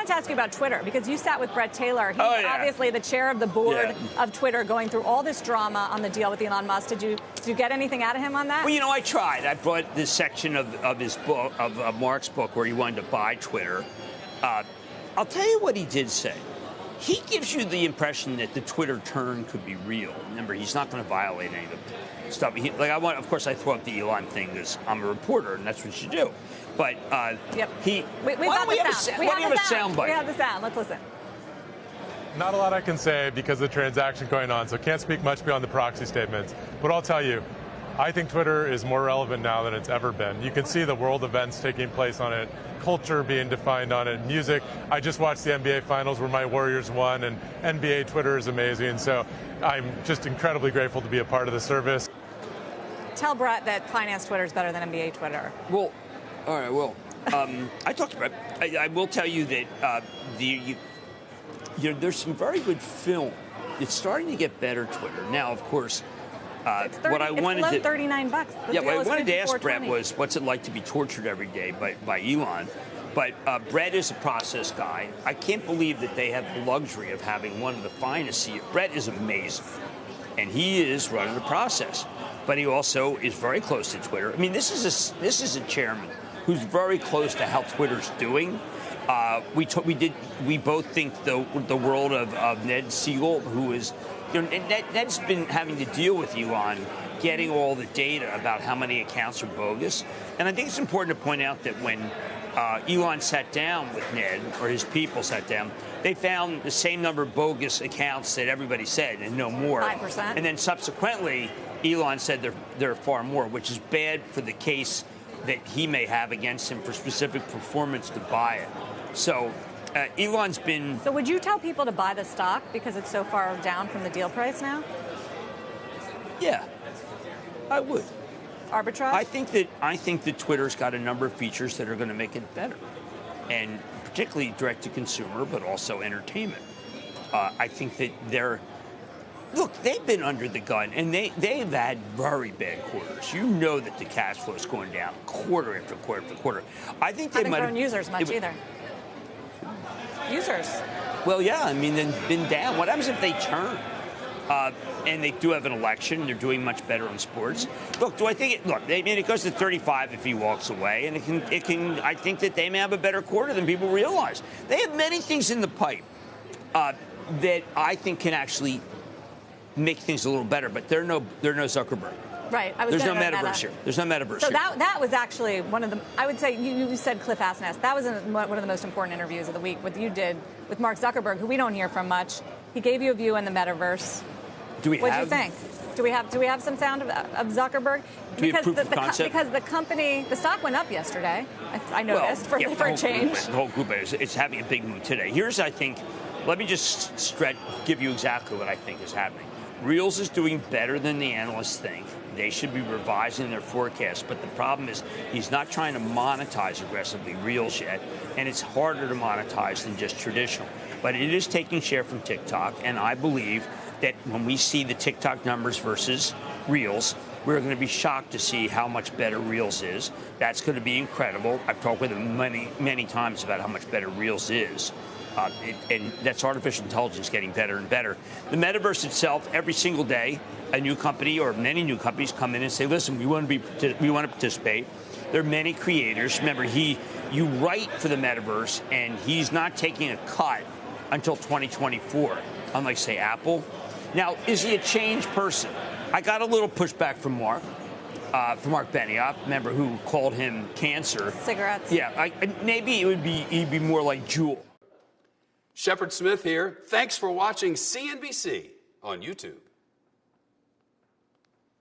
wanted to ask you about Twitter, because you sat with Brett Taylor. He's obviously the chair of the board of Twitter, going through all this drama on the deal with Elon Musk. Did you get anything out of him on that? Well, you know, I tried. I brought this section of his book, of Mark's book, where he wanted to buy Twitter. I'll tell you what he did say. He gives you the impression that the Twitter turn could be real. Remember, he's not going to violate any of the stuff. Of course, I throw up the Elon thing because I'm a reporter, and that's what you do. But why don't we have a sound bite? We have the sound. Let's listen. Not a lot I can say because of the transaction going on, so can't speak much beyond the proxy statements. But I'll tell you, I think Twitter is more relevant now than it's ever been. You can see the world events taking place on it, culture being defined on it, music. I just watched the NBA Finals where my Warriors won, and NBA Twitter is amazing. So I'm just incredibly grateful to be a part of the service. Tell Brett that finance Twitter is better than NBA Twitter. Well, all right, well, I talked to Brett. I will tell you that there's some very good film. It's starting to get better, Twitter. Now, of course, it's below $39. What I wanted to ask Brett was, what's it like to be tortured every day by Elon? But Brett is a process guy. I can't believe that they have the luxury of having one of the finest CEOs. Brett is amazing, and he is running the process. But he also is very close to Twitter. I mean, this is a chairman who's very close to how Twitter's doing. We both think the world of Ned Siegel, who is, Ned's been having to deal with Elon, getting all the data about how many accounts are bogus. And I think it's important to point out that when Elon sat down with Ned, or his people sat down, they found the same number of bogus accounts that everybody said, and no more. 5%. And then subsequently, Elon said there are far more, which is bad for the case that he may have against him for specific performance to buy it. So Elon's been... So would you tell people to buy the stock because it's so far down from the deal price now? Yeah, I would. Arbitrage? I think that Twitter's got a number of features that are going to make it better, and particularly direct to consumer, but also entertainment. I think that they've been under the gun, and they've had very bad quarters. You know that the cash flow is going down quarter after quarter after quarter. I think they might have grown users much either. Users. Well, yeah. I mean, they've been down. What happens if they turn? And they do have an election. They're doing much better in sports. Look, do I think it? Look, I mean, it goes to 35 if he walks away, and it can. I think that they may have a better quarter than people realize. They have many things in the pipe that I think can actually make things a little better. But they're no Zuckerberg. Right. There's no metaverse here. There's no metaverse so here. So that was actually one of the, I would say, you said Cliff Asness. That was one of the most important interviews of the week, what you did with Mark Zuckerberg, who we don't hear from much. He gave you a view on the metaverse. What do you think? Do we have some sound of Zuckerberg? Because because the company, the stock went up yesterday. I noticed for a change. The whole group is having a big move today. Here's, I think, let me just give you exactly what I think is happening. Reels is doing better than the analysts think. They should be revising their forecast. But the problem is he's not trying to monetize aggressively Reels yet, and it's harder to monetize than just traditional. But it is taking share from TikTok, and I believe that when we see the TikTok numbers versus Reels, we're going to be shocked to see how much better Reels is. That's going to be incredible. I've talked with him many times about how much better Reels is. And that's artificial intelligence getting better and better. The metaverse itself, every single day, a new company or many new companies come in and say, listen, we want to participate. There are many creators. Remember, you write for the metaverse, and he's not taking a cut until 2024, unlike, say, Apple. Now, is he a changed person? I got a little pushback from Mark Benioff, remember, who called him cancer. Cigarettes. Yeah, maybe he'd be more like Juul. Shepard Smith here. Thanks for watching CNBC on YouTube.